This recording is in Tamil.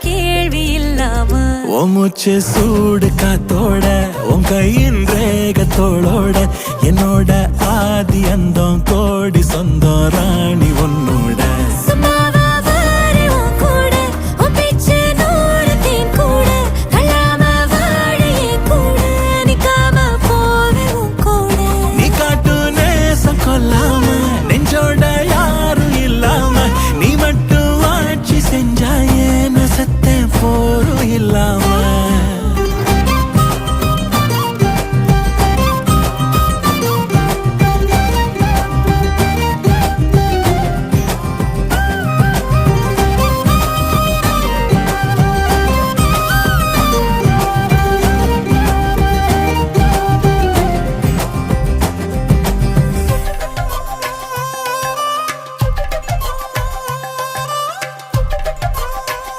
கேள்வி இல்லாம மூச்சு சூடு காத்தோட உன் கையின் ரேகத்தோளோட என்னோட ஆதி அந்தம் கோடி சொந்தம் ராணி உன்னோட நீ காட்டு நேசம் கொல்லாம நெஞ்சோட யாரும் இல்லாம நீ மட்டும் ஆட்சி செஞ்சாயே சத்தேன் போரும் இல்லாம